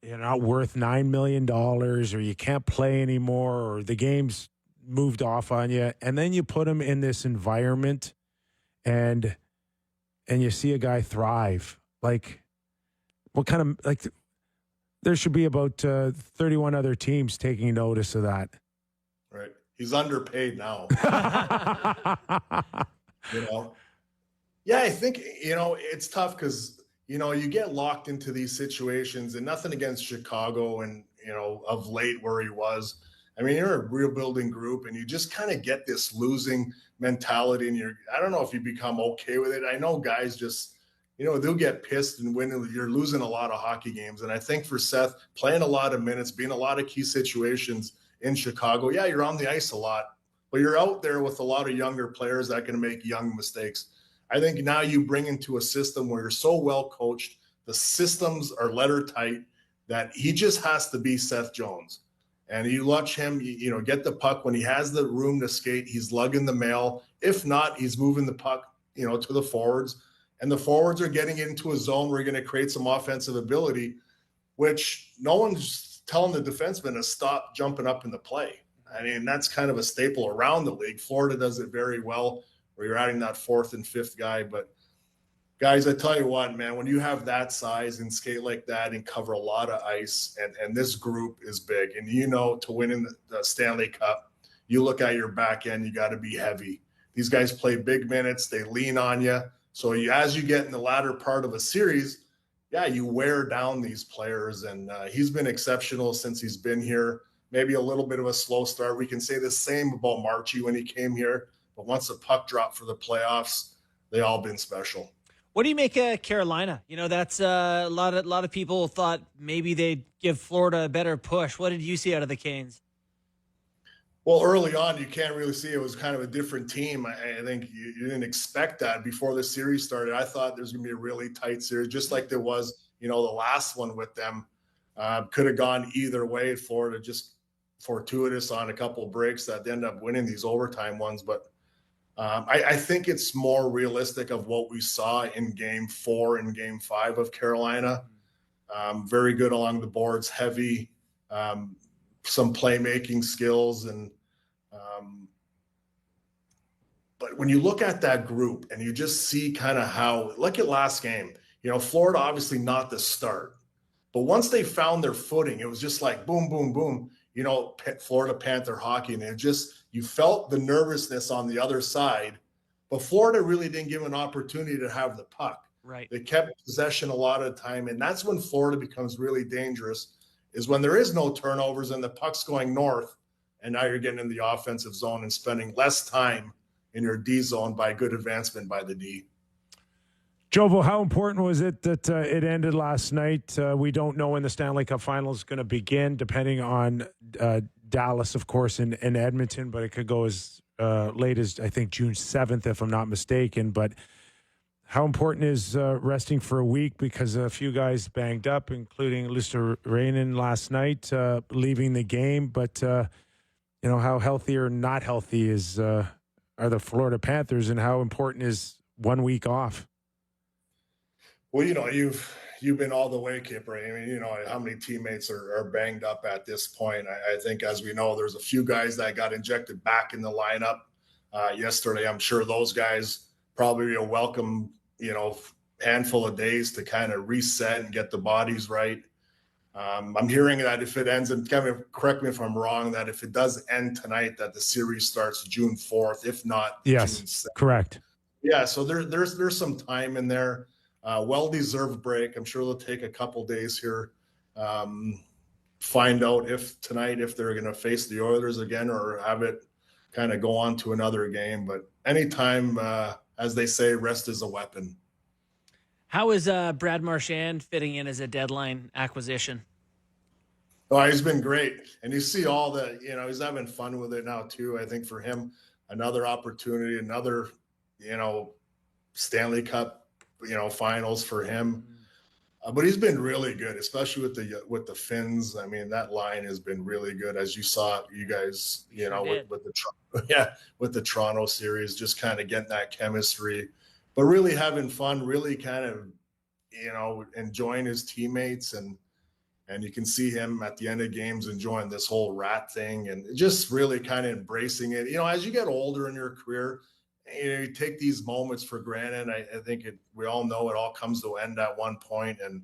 you're not worth $9 million dollars, or you can't play anymore, or the game's moved off on you. And then you put them in this environment and you see a guy thrive. Like, what kind of, like, there should be about 31 other teams taking notice of that. Right. He's underpaid now. You know? Yeah, I think, it's tough because, you get locked into these situations, and nothing against Chicago and, of late where he was. I mean, you're a rebuilding group and you just kind of get this losing mentality, and I don't know if you become okay with it. I know guys just, they'll get pissed and when you're losing a lot of hockey games. And I think for Seth, playing a lot of minutes, being a lot of key situations in Chicago, yeah, you're on the ice a lot, but you're out there with a lot of younger players that can make young mistakes. I think now you bring into a system where you're so well coached, the systems are letter tight, that he just has to be Seth Jones. And you watch him, get the puck when he has the room to skate. He's lugging the mail. If not, he's moving the puck, to the forwards. And the forwards are getting into a zone where you're going to create some offensive ability, which no one's telling the defenseman to stop jumping up in the play. I mean, that's kind of a staple around the league. Florida does it very well, where you're adding that fourth and fifth guy. But guys, I tell you what, man, when you have that size and skate like that and cover a lot of ice, and this group is big, and to win in the Stanley Cup, you look at your back end, you got to be heavy. These guys play big minutes, they lean on you. So as you get in the latter part of a series, yeah, you wear down these players, and he's been exceptional since he's been here. Maybe a little bit of a slow start. We can say the same about Marchie when he came here, but once the puck dropped for the playoffs, they all been special. What do you make of Carolina? That's a lot of people thought maybe they'd give Florida a better push. What did you see out of the Canes? Well, early on, you can't really see it was kind of a different team. I think you didn't expect that before the series started. I thought there's going to be a really tight series, just like there was, the last one with them. Could have gone either way. Florida just fortuitous on a couple of breaks that end up winning these overtime ones. But I think it's more realistic of what we saw in Game 4 and Game 5 of Carolina. Very good along the boards, heavy, some playmaking skills. But when you look at that group and you just see kind of how, look at last game, Florida obviously not the start, but once they found their footing, it was just like boom, boom, boom, Florida Panther hockey. And you felt the nervousness on the other side, but Florida really didn't give an opportunity to have the puck. Right. They kept possession a lot of the time. And that's when Florida becomes really dangerous, is when there is no turnovers and the puck's going north, and now you're getting in the offensive zone and spending less time in your D zone by good advancement by the D. Jovo, how important was it that it ended last night? We don't know when the Stanley Cup Final is going to begin, depending on Dallas, of course, and Edmonton, but it could go as late as, I think, June 7th, if I'm not mistaken. But how important is resting for a week, because a few guys banged up, including Luosterainen last night, leaving the game. But, how healthy or not healthy are the Florida Panthers, and how important is 1 week off? Well, you've been all the way, Kipper. I mean, how many teammates are banged up at this point. I think, as we know, there's a few guys that got injected back in the lineup yesterday. I'm sure those guys probably a welcome, handful of days to kind of reset and get the bodies right. I'm hearing that if it ends, and Kevin, correct me if I'm wrong, that if it does end tonight, that the series starts June 4th, if not yes, June 2nd. Correct. Yeah, so there's some time in there. Well-deserved break. I'm sure they'll take a couple days here. Find out if they're going to face the Oilers again or have it kind of go on to another game. But anytime, as they say, rest is a weapon. How is Brad Marchand fitting in as a deadline acquisition? Oh, he's been great. And you see all the, he's having fun with it now too. I think for him, another opportunity, another, Stanley Cup, finals for him. But he's been really good, especially with the Finns. I mean, that line has been really good, as you saw, you guys, with the Toronto series, just kind of getting that chemistry, but really having fun, really kind of, enjoying his teammates. And And you can see him at the end of games enjoying this whole rat thing and just really kind of embracing it. You know, as you get older in your career, you take these moments for granted. I think we all know it all comes to an end at one point, and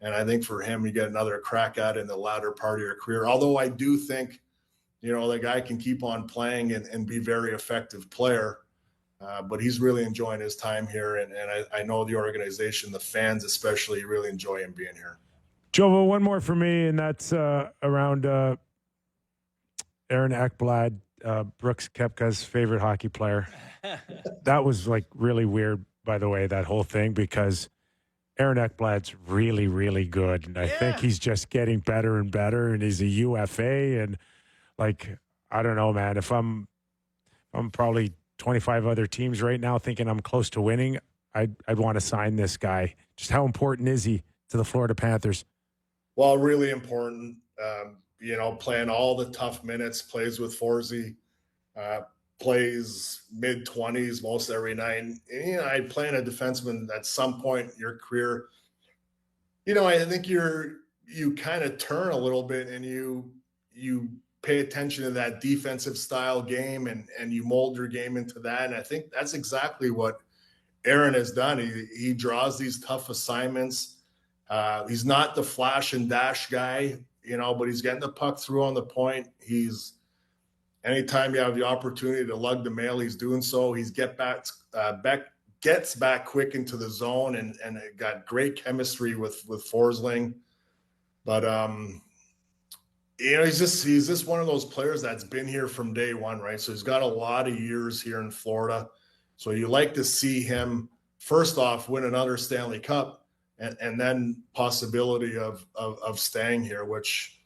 I think for him, you get another crack at it in the latter part of your career. Although I do think, you know, the guy can keep on playing and be a very effective player. But he's really enjoying his time here, and I know the organization, the fans especially, really enjoy him being here. Jovo, one more for me, and that's around Aaron Ekblad, Brooks Koepka's favorite hockey player. That was like really weird, by the way, that whole thing, because Aaron Ekblad's really, really good, and I think he's just getting better and better, and he's a UFA, and like, I don't know, man, if I'm probably 25 other teams right now thinking I'm close to winning, I'd want to sign this guy. Just how important is he to the Florida Panthers? Well, really important. You know, playing all the tough minutes, plays with Forsey, plays mid-20s most every night. And, you know, I playing a defenseman at some point in your career, you know, I think you kind of turn a little bit and you pay attention to that defensive style game and you mold your game into that. And I think that's exactly what Aaron has done. He draws these tough assignments. He's not the flash and dash guy, you know, but he's getting the puck through on the point. Anytime you have the opportunity to lug the mail, he's doing so. He's gets back quick into the zone and got great chemistry with Forsling. But you know, he's just one of those players that's been here from day one, right? So he's got a lot of years here in Florida. So you like to see him first off win another Stanley Cup. And then possibility of staying here, which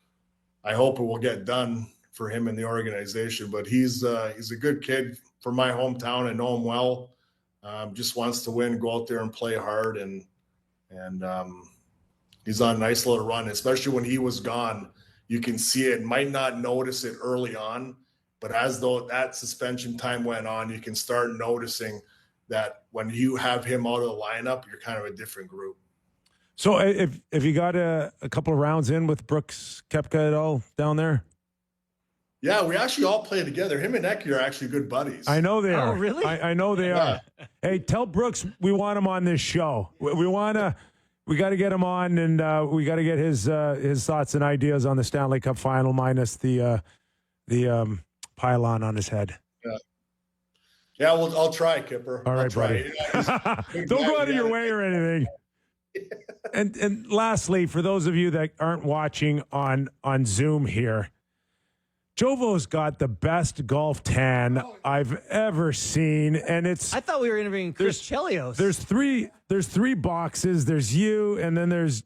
I hope it will get done for him in the organization. But he's a good kid from my hometown. I know him well. Just wants to win, go out there and play hard, and he's on a nice little run. Especially when he was gone, you can see it. Might not notice it early on, but as though that suspension time went on, you can start noticing that when you have him out of the lineup, you're kind of a different group. So if you got a couple of rounds in with Brooks Koepka at all down there? Yeah, we actually all play together. Him and Eki are actually good buddies. I know they are. Oh, really? I know they are. Hey, tell Brooks we want him on this show. We got to get him on, and we got to get his thoughts and ideas on the Stanley Cup Final minus the pylon on his head. Yeah, well, I'll try, Kipper. All right, buddy. Don't go out of your way or anything. And lastly, for those of you that aren't watching on Zoom here, Jovo's got the best golf tan I've ever seen, and it's. I thought we were interviewing Chris Chelios. There's three boxes. There's you, and then there's